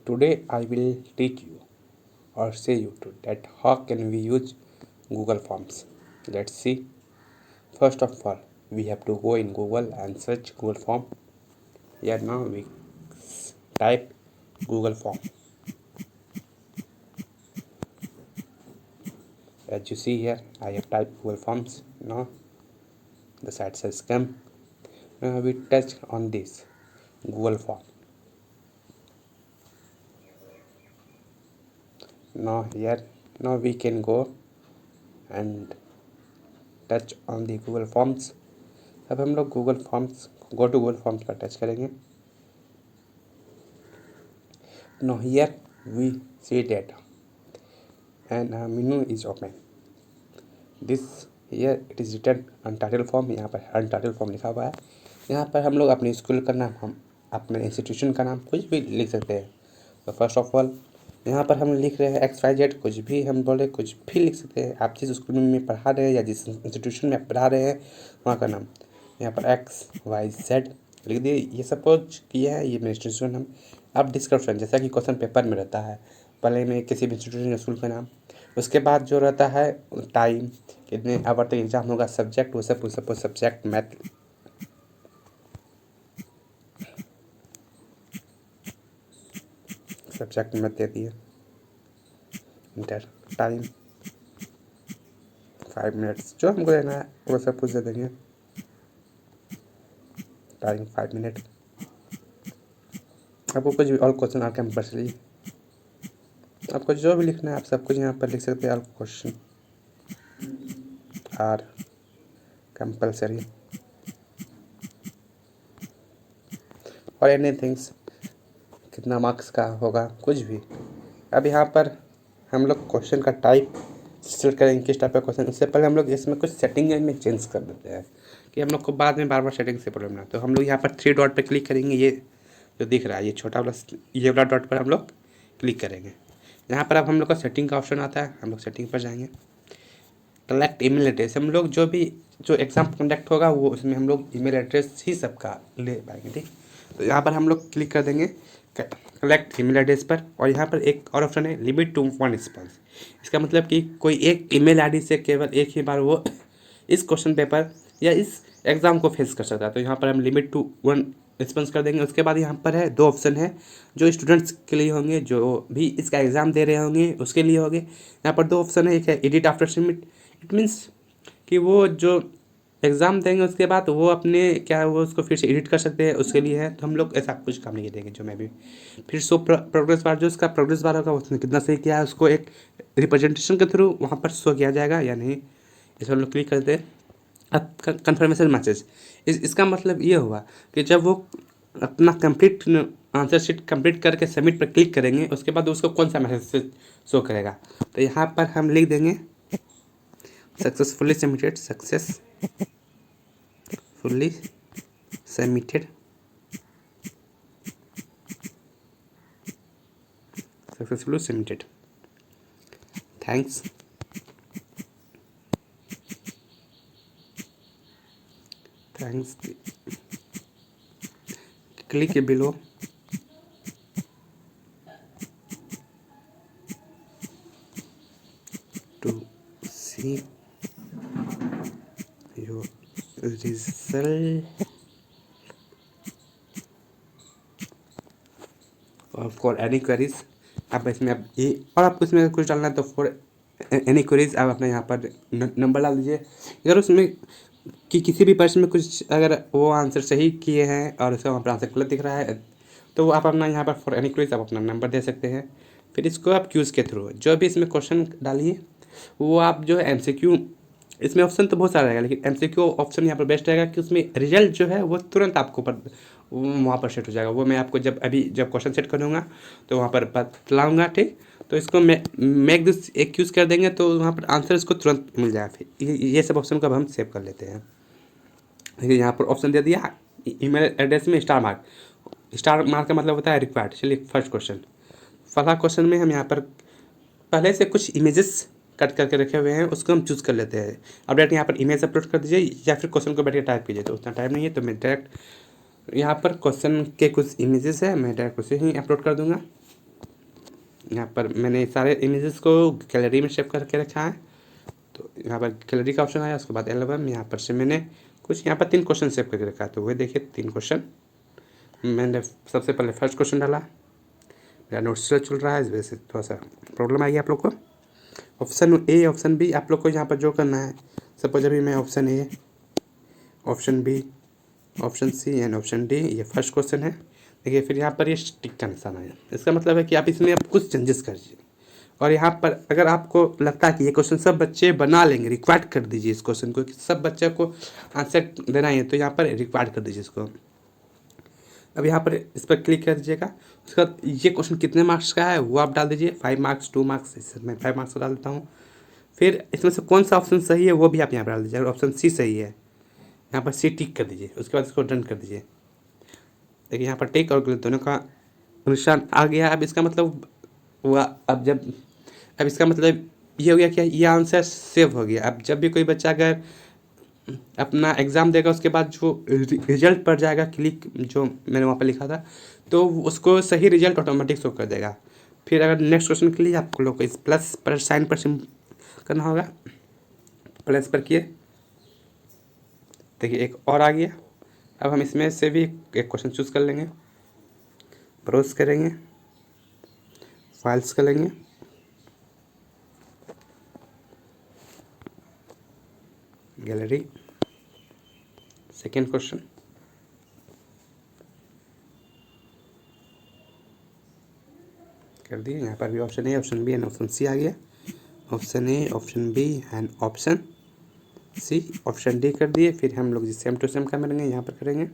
Today I will teach you or say you to that how can we use Google Forms. Let's see. First of all, we have to go in Google and search Google Form. Here now we type Google Form. As you see here, I have typed Google Forms. Now the site says come. Now we touch on this Google Form. Now we can go and touch on the Google forms. अब हम लोग Google forms go to Google forms पर touch करेंगे। No here we see data and menu is open. This here it is written untitled form. यहाँ पर अनटाइटल form लिखा हुआ है। यहाँ पर हम लोग अपने स्कूल का नाम, हम अपने इंस्टीट्यूशन का नाम कुछ भी लिख सकते हैं। तो फर्स्ट ऑफ ऑल यहाँ पर हम लिख रहे हैं XYZ, कुछ भी हम बोले कुछ भी लिख सकते हैं। आप जिस स्कूल में पढ़ा रहे हैं या जिस इंस्टीट्यूशन में पढ़ा रहे हैं वहाँ का नाम, यहाँ पर XYZ लिख दिए। ये सपोज किया है, ये मेरा इंस्टीट्यूशन नाम। अब डिस्क्रिप्शन जैसा कि क्वेश्चन पेपर में रहता है, पहले में किसी भी इंस्टीट्यूशन या स्कूल का नाम, उसके बाद जो रहता है टाइम, कितने आवर तक एग्जाम होगा, सब्जेक्ट, वो सब सब्जेक्ट मैथ, सब्जेक्ट में दे दिए, इंटर टाइम 5 मिनट्स जो हमको देना है वो सब कुछ दे देंगे। Time 5 minute. आपको कुछ भी और क्वेश्चन आर कंपल्सरी, आपको जो भी लिखना है आप सब कुछ यहाँ पर लिख सकते हैं। ऑल क्वेश्चन आर कंपल्सरी और एनीथिंग्स, कितना मार्क्स का होगा, कुछ भी। अब यहाँ पर हम लोग क्वेश्चन का टाइप सिलेक्ट करेंगे, किस टाइप का क्वेश्चन। उससे पहले हम लोग इसमें कुछ सेटिंग में चेंज कर देते हैं कि हम लोग को बाद में बार बार सेटिंग से प्रॉब्लम ना। तो हम लोग यहाँ पर 3 डॉट पर क्लिक करेंगे। ये जो दिख रहा है ये छोटा वाला, ये वाला डॉट पर हम लोग क्लिक करेंगे। यहाँ पर अब हम लोग का सेटिंग का ऑप्शन आता है, हम लोग सेटिंग पर जाएंगे। कलेक्ट ईमेल एड्रेस, हम लोग जो एग्ज़ाम कंडक्ट होगा वो उसमें हम लोग ईमेल एड्रेस ही सबका ले पाएंगे, ठीक। तो यहाँ पर हम लोग क्लिक कर देंगे कलेक्ट ईमेल एड्रेस पर। और यहाँ पर एक और ऑप्शन है लिमिट टू 1 रिस्पॉन्स। इसका मतलब कि कोई एक ईमेल आईडी से केवल एक ही बार वो इस क्वेश्चन पेपर या इस एग्ज़ाम को फेस कर सकता है। तो यहाँ पर हम लिमिट टू 1 रिस्पॉन्स कर देंगे। उसके बाद यहाँ पर है 2 ऑप्शन है जो स्टूडेंट्स के लिए होंगे, जो भी इसका एग्ज़ाम दे रहे होंगे उसके लिए होंगे। यहाँ पर 2 ऑप्शन है, एक है edit after submit. It means कि वो जो एग्ज़ाम देंगे उसके बाद वो अपने क्या वो उसको फिर से एडिट कर सकते हैं, उसके लिए है। तो हम लोग ऐसा कुछ काम नहीं देंगे। जो मैं भी फिर शो प्रोग्रेस बार, जो उसका प्रोग्रेस बार होगा उसने कितना सही किया है उसको एक रिप्रेजेंटेशन के थ्रू वहाँ पर शो किया जाएगा या नहीं, इस पर हम लोग क्लिक करते हैं। अब कन्फर्मेशन मैसेज, इसका मतलब ये हुआ कि जब वो अपना कंप्लीट आंसर शीट कंप्लीट करके सबमिट पर क्लिक करेंगे उसके बाद उसको कौन सा मैसेज शो करेगा। तो यहाँ पर हम लिख देंगे successfully submitted, successfully submitted, successfully submitted, thanks, thanks, click below to see your result for any queries. आप इसमें अब ये और आपको इसमें कुछ डालना है तो फॉर एनी क्वेरीज आप अपने यहाँ पर नंबर डाल दीजिए। अगर उसमें कि किसी भी प्रश्न में कुछ अगर वो आंसर सही किए हैं और उसका वहाँ पर आंसर गलत दिख रहा है तो आप अपना यहाँ पर फॉर एनी क्वेरीज आप अपना नंबर दे सकते हैं। फिर इसको आप क्यूज़ के थ्रू जो भी इसमें क्वेश्चन डालिए वो आप जो है MCQ, इसमें ऑप्शन तो बहुत सारा रहेगा लेकिन MCQ ऑप्शन यहाँ पर बेस्ट रहेगा कि उसमें रिजल्ट जो है वो तुरंत आपको वहाँ पर सेट हो जाएगा। वो मैं आपको जब क्वेश्चन सेट करूँगा तो वहाँ पर बतलाऊँगा, ठीक। तो इसको मेक दिस एक यूज़ कर देंगे तो वहाँ पर आंसर इसको तुरंत मिल जाएगा। फिर ये सब ऑप्शन को अब हम सेव कर लेते हैं। यहाँ पर ऑप्शन दे दिया ईमेल एड्रेस में स्टार मार्क का मतलब होता है रिक्वायर्ड। चलिए फर्स्ट क्वेश्चन में हम यहाँ पर पहले से कुछ इमेजेस कट करके रखे हुए हैं उसको हम चूज़ कर लेते हैं। अब डायरेक्ट यहाँ पर इमेज अपलोड कर दीजिए या फिर क्वेश्चन को बैठ के टाइप कीजिए। तो उतना टाइम नहीं है तो मैं डायरेक्ट यहाँ पर क्वेश्चन के कुछ इमेजेस है मैं डायरेक्ट उसे ही अपलोड कर दूँगा। यहाँ पर मैंने सारे इमेजेस को गैलरी में सेव करके रखा है। तो यहाँ पर गैलरी का ऑप्शन आया, उसके बाद एल्बम, यहाँ पर से मैंने कुछ यहाँ पर 3 क्वेश्चन सेव करके रखा है। तो वही देखिए 3 क्वेश्चन मैंने सबसे पहले फर्स्ट क्वेश्चन डाला। मेरा नोट्स चल रहा है, इस वजह से थोड़ा सा प्रॉब्लम आएगी आप लोग को। ऑप्शन ए, ऑप्शन बी आप लोग को यहाँ पर जो करना है, सपोज अभी मैं option A, option B, option C and option D, ये फर्स्ट क्वेश्चन है। देखिए फिर यहाँ पर ये टिक का निशान आया, इसका मतलब है कि आप इसमें अब कुछ चेंजेस करिए। और यहाँ पर अगर आपको लगता है कि ये क्वेश्चन सब बच्चे बना लेंगे, रिक्वायर्ड कर दीजिए इस क्वेश्चन को कि सब बच्चे को आंसर देना है, तो यहाँ पर रिक्वायर्ड कर दीजिए इसको। अब यहाँ पर इस पर क्लिक कर दीजिएगा। उसके बाद ये क्वेश्चन कितने मार्क्स का है वो आप डाल दीजिए, 5 मार्क्स, 2 मार्क्स, इसमें मैं 5 मार्क्स का डाल देता हूँ। फिर इसमें से कौन सा ऑप्शन सही है वो भी आप यहाँ पर डाल दीजिए। अगर ऑप्शन सी सही है, यहाँ पर सी टिक कर दीजिए, उसके बाद इसको डन कर दीजिए। देखिए यहाँ पर टिक और गलत दोनों का निशान आ गया। अब इसका मतलब हुआ, अब इसका मतलब ये हो गया कि ये आंसर सेव हो गया। अब जब भी कोई बच्चा अगर अपना एग्ज़ाम देगा, उसके बाद जो रिजल्ट पड़ जाएगा, क्लिक जो मैंने वहाँ पर लिखा था, तो उसको सही रिजल्ट ऑटोमेटिक शो कर देगा। फिर अगर नेक्स्ट क्वेश्चन के लिए आपको लोग इस प्लस पर साइन पर करना होगा, प्लस पर किए, देखिए एक और आ गया। अब हम इसमें से भी एक क्वेश्चन चूज़ कर लेंगे, ब्राउज करेंगे, फाइल्स करेंगे, गैलरी, सेकेंड क्वेश्चन, कर दिए। यहाँ पर भी option A, option B and option C आ गया। Option A, option B and option C, option D कर दिए। फिर हम लोग सेम टू सेम करेंगे, यहाँ पर करेंगे।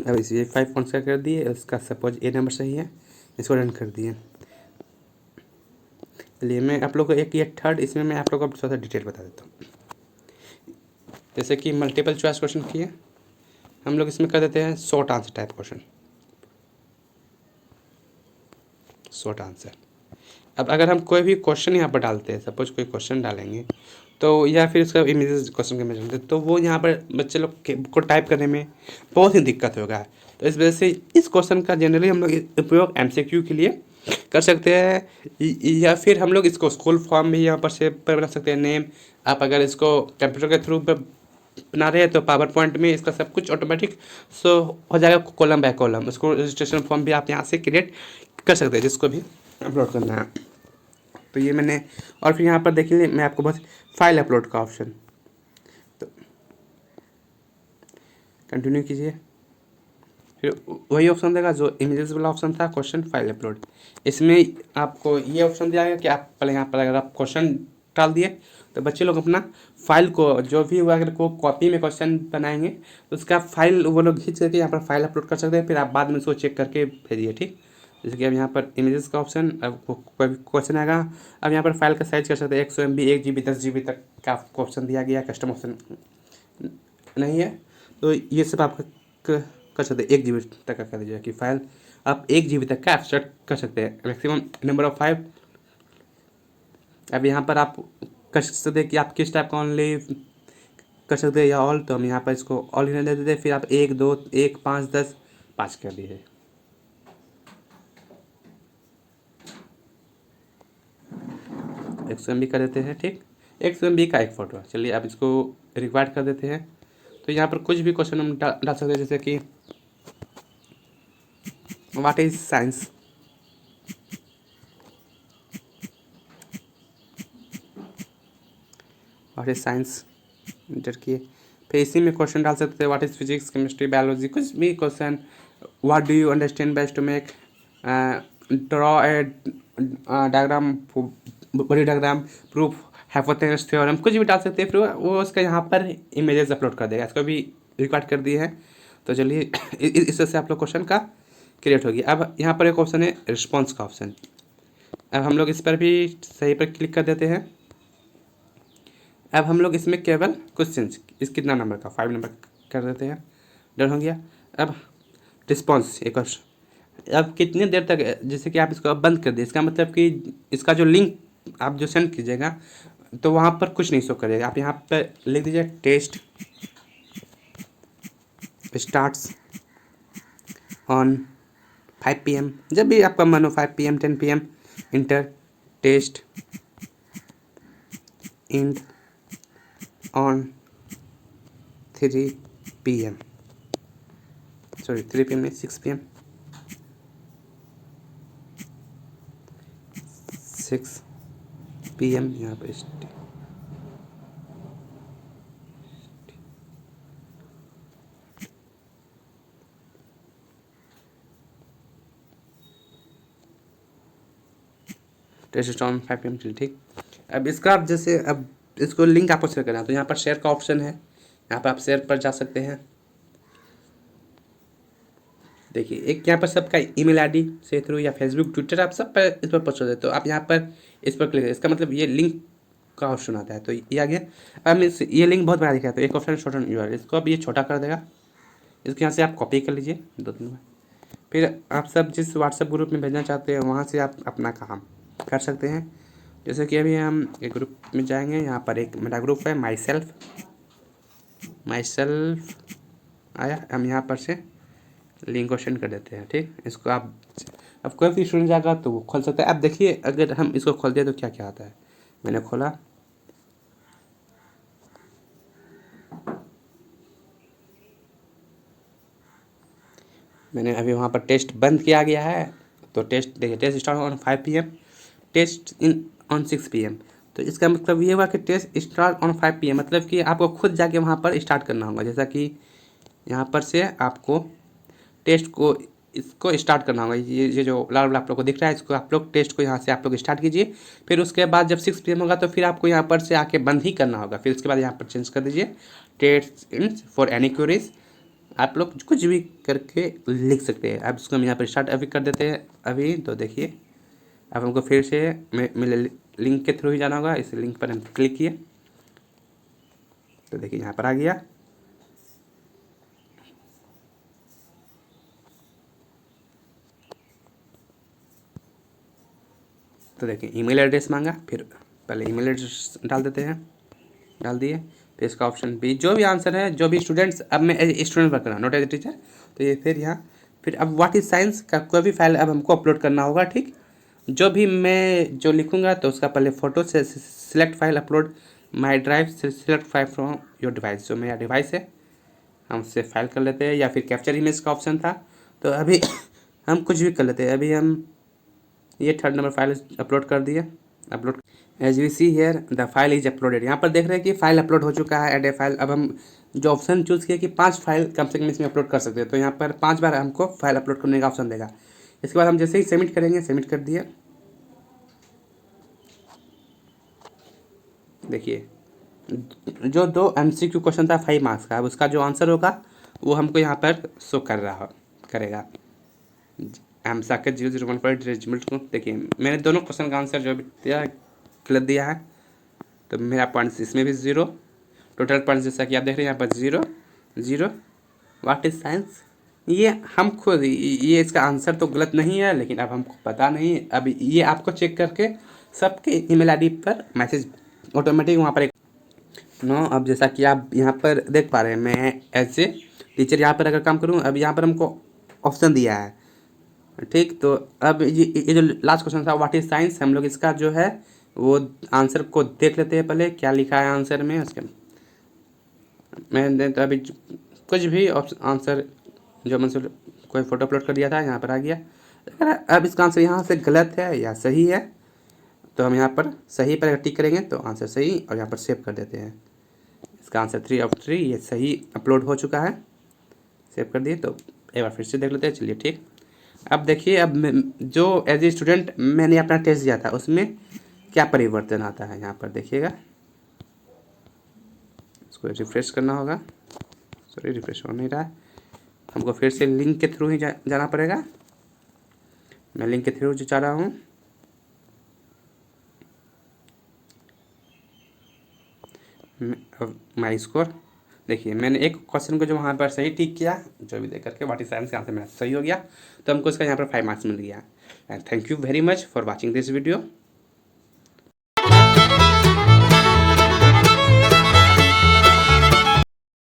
अब इस 5 पॉइंट्स का कर दिए, उसका सपोज ए नंबर सही है, इसको रन कर दिए। चलिए मैं आप लोग को एक ये थर्ड, इसमें मैं आप लोग को थोड़ा सा डिटेल बता देता हूँ। जैसे कि मल्टीपल चॉइस क्वेश्चन किए, हम लोग इसमें कर देते हैं short answer type question, short answer. अब अगर हम कोई भी क्वेश्चन यहाँ पर डालते हैं, सपोज कोई क्वेश्चन डालेंगे, तो या फिर उसका इमेजेस क्वेश्चन के इमेज डालते, तो वो यहाँ पर बच्चे लोग को टाइप करने में बहुत ही दिक्कत होगा। तो इस वजह से इस क्वेश्चन का जनरली हम लोग उपयोग एमसीक्यू के लिए कर सकते हैं, या फिर हम लोग इसको स्कूल फॉर्म भी यहाँ पर से बना सकते हैं नेम। आप अगर इसको कंप्यूटर के थ्रू बना रहे हैं तो पावर पॉइंट में इसका सब कुछ ऑटोमेटिक सो हो जाएगा, कॉलम बाय कॉलम। उसको रजिस्ट्रेशन फॉर्म भी आप यहाँ से क्रिएट कर सकते हैं, जिसको भी अपलोड करना है। तो ये मैंने, और फिर यहाँ पर देखिए मैं आपको बस फाइल अपलोड का ऑप्शन, तो कंटिन्यू कीजिए। फिर वही ऑप्शन देगा जो इमेजेस वाला ऑप्शन था, क्वेश्चन फाइल अपलोड। इसमें आपको ये ऑप्शन दिया गया कि आप पहले यहाँ पर अगर आप क्वेश्चन डाल दिए, तो बच्चे लोग अपना फाइल को जो भी हुआ, अगर को कॉपी में क्वेश्चन बनाएंगे तो उसका फाइल वो लोग खींच करके यहाँ पर फाइल अपलोड कर सकते हैं। फिर आप बाद में उसको चेक करके भेजिए, ठीक। जैसे कि अब यहाँ पर इमेजेस का ऑप्शन, अब कोई भी क्वेश्चन आएगा, अब यहाँ पर फाइल का साइज कर सकते हैं 100 MB, 1 GB, 10 GB तक का ऑप्शन दिया गया, कस्टम ऑप्शन नहीं है। तो ये सब आप कर सकते हैं, 1 GB तक का कर दीजिए कि फाइल आप 1 GB तक का एक्सट्रैक्ट कर सकते हैं, मैक्सिमम नंबर ऑफ 5। अब यहाँ पर आप कर सकते हैं कि आप किस टाइप का ऑनली कर सकते हैं या ऑल। तो हम यहाँ पर इसको ऑल ही दे देते हैं। फिर आप 1, 2, 1, 5, 10, 5 कर दीजिए। 100 MB कर देते हैं, ठीक। 100 MB का एक फ़ोटो। चलिए अब इसको रिक्वायर्ड कर देते हैं। तो यहाँ पर कुछ भी क्वेश्चन हम डाल सकते हैं, जैसे कि what is science, what is science enter किए। फिर इसी में क्वेश्चन डाल सकते हैं what is physics, chemistry, biology, कुछ भी question. What do you understand best to make, draw a diagram, बड़ी डायग्राम, प्रूफ हाइपोथेसिस थ्योरम, कुछ भी डाल सकते हैं। फिर वो उसका यहाँ पर इमेजेस अपलोड कर देगा। इसको भी रिकॉर्ड कर दिए हैं। तो चलिए इस से आप लोग क्वेश्चन का क्रिएट होगी। अब यहाँ पर एक ऑप्शन है रिस्पॉन्स का ऑप्शन। अब हम लोग इस पर भी सही पर क्लिक कर देते हैं। अब हम लोग इसमें केवल क्वेश्चन इस कितना नंबर का, 5 नंबर कर देते हैं, डन हो गया। अब रिस्पॉन्स एक और, अब कितनी देर तक, जैसे कि आप इसको अब बंद कर दिए, इसका मतलब कि इसका जो लिंक आप जो सेंड कीजिएगा तो वहाँ पर कुछ नहीं शो करेगा। आप यहाँ पर लिख दीजिए टेस्ट स्टार्ट्स ऑन 5 PM, जब भी आपका मन हो, 5 PM 10 PM enter test end on 3 PM, sorry 3 PM नहीं 6 PM 6 PM यहाँ पर टेस्ट ऑन 5 PM चलिए ठीक। अब इसका आप जैसे अब इसको लिंक आपको शेयर करना है तो यहाँ पर शेयर का ऑप्शन है, यहाँ पर आप शेयर पर जा सकते हैं। देखिए एक यहाँ पर सबका ईमेल आईडी से थ्रू या फेसबुक ट्विटर आप सब पर इस पर पोस्ट होते हैं, तो आप यहाँ पर इस पर क्लिक, इसका मतलब ये लिंक का ऑप्शन आता है, तो ये आ गया। अब ये लिंक बहुत बड़ा दिखा है, तो एक ऑप्शन शॉर्ट एंड यूआरएल, इसको अब ये छोटा कर देगा, इसके यहाँ से आप कॉपी कर लीजिए 2-3 बार, फिर आप सब जिस व्हाट्सएप ग्रुप में भेजना चाहते हैं वहाँ से आप अपना काम कर सकते हैं। जैसे कि अभी हम एक ग्रुप में जाएंगे, यहाँ पर एक मेरा ग्रुप है माई सेल्फ आया, हम यहाँ पर से लिंक को सेंड कर देते हैं ठीक। इसको आप अब कोई भी स्टूडेंट जाएगा तो वो खोल सकता है। अब देखिए अगर हम इसको खोल दिए तो क्या क्या आता है, मैंने खोला, मैंने अभी वहाँ पर टेस्ट बंद किया गया है, तो टेस्ट देखिए test start on 5 PM test end on 6 PM, तो इसका मतलब ये हुआ कि टेस्ट स्टार्ट ऑन 5 PM मतलब कि आपको खुद जाके वहाँ पर स्टार्ट करना होगा। जैसा कि यहाँ पर से आपको टेस्ट को इसको स्टार्ट करना होगा, ये जो लाल वाला आप लोग को दिख रहा है, इसको आप लोग टेस्ट को यहाँ से आप लोग स्टार्ट कीजिए, फिर उसके बाद जब 6 PM होगा तो फिर आपको यहाँ पर से आके बंद ही करना होगा, फिर उसके बाद यहाँ पर चेंज कर दीजिए test end for any queries, आप लोग कुछ भी करके लिख सकते हैं। अब इसको हम यहाँ पर स्टार्ट अभी कर देते हैं अभी, तो देखिए अब हमको फिर से मेरे लिंक के थ्रू ही जाना होगा, इस लिंक पर हम क्लिक किए तो देखिए यहाँ पर आ गया। तो देखिए ईमेल एड्रेस मांगा, फिर पहले ईमेल एड्रेस डाल देते हैं, डाल दिए, तो इसका ऑप्शन बी जो भी आंसर है, जो भी स्टूडेंट्स, अब मैं एज स्टूडेंट वर्क कर रहा हूँ नॉट एज टीचर, तो ये फिर यहाँ फिर अब व्हाट इज साइंस का कोई भी फाइल अब हमको अपलोड करना होगा ठीक। जो भी मैं जो लिखूँगा तो उसका पहले फ़ोटो से select file upload my drive से select file from your device, जो मेरा डिवाइस है हम उससे फाइल कर लेते हैं, या फिर कैप्चर इमेज का ऑप्शन था, तो अभी हम कुछ भी कर लेते हैं। अभी हम ये 3rd नंबर फाइल अपलोड कर दिए, upload as we see here the file is uploaded, यहाँ पर देख रहे हैं कि फाइल अपलोड हो चुका है, एड ए फाइल। अब हम जो ऑप्शन चूज़ किया कि 5 फाइल कम से कम इसमें अपलोड कर सकते हैं, तो यहाँ पर 5 बार हमको फाइल अपलोड करने का ऑप्शन देगा। इसके बाद हम जैसे ही सबमिट करेंगे, सबमिट कर दिए, देखिए जो 2 MCQ क्वेश्चन था 5 मार्क्स का, अब उसका जो आंसर होगा वो हमको यहाँ पर शो कर रहा करेगा। हम साकेत 001 पर रिजल्ट को देखिए मैंने दोनों क्वेश्चन का आंसर जो भी दिया गलत दिया है, तो मेरा पॉइंट्स इसमें भी 0, टोटल पॉइंट्स जैसा कि आप देख रहे हैं यहाँ पर 0 0। व्हाट इज साइंस, ये हम खुद ये इसका आंसर तो गलत नहीं है, लेकिन अब हमको पता नहीं, अब ये आपको चेक करके सबके ईमेल आईडी पर मैसेज ऑटोमेटिक वहाँ पर एक नो। अब जैसा कि आप यहाँ पर देख पा रहे हैं, मैं एज ए टीचर यहाँ पर अगर काम करूँ, अब यहाँ पर हमको ऑप्शन दिया है ठीक। तो अब ये जो लास्ट क्वेश्चन था व्हाट इज साइंस, हम लोग इसका जो है वो आंसर को देख लेते हैं पहले क्या लिखा है आंसर में। उसके मैंने तो अभी कुछ भी आंसर जो मैंने कोई फ़ोटो अपलोड कर दिया था यहाँ पर आ गया। अगर अब इसका आंसर यहाँ से गलत है या सही है, तो हम यहाँ पर सही पर अगर टिक करेंगे तो आंसर सही, और यहाँ पर सेव कर देते हैं। इसका आंसर 3 of 3 ये सही अपलोड हो चुका है, सेव कर दिए। तो एक बार फिर से देख लेते हैं, चलिए ठीक। अब देखिए अब जो एज ए स्टूडेंट मैंने अपना टेस्ट दिया था उसमें क्या परिवर्तन आता है, यहाँ पर देखिएगा। इसको रिफ्रेश करना होगा, सॉरी रिफ्रेश हो नहीं रहा है, हमको फिर से लिंक के थ्रू ही जाना पड़ेगा। मैं लिंक के थ्रू जो जा रहा हूँ, माई स्कोर देखिए मैंने एक क्वेश्चन को जो वहाँ पर सही टिक किया, जो भी देख करके व्हाट इज साइंस का आंसर मेरा सही हो गया, तो हमको इसका यहाँ पर 5 मार्क्स मिल गया। And thank you very much for watching this video.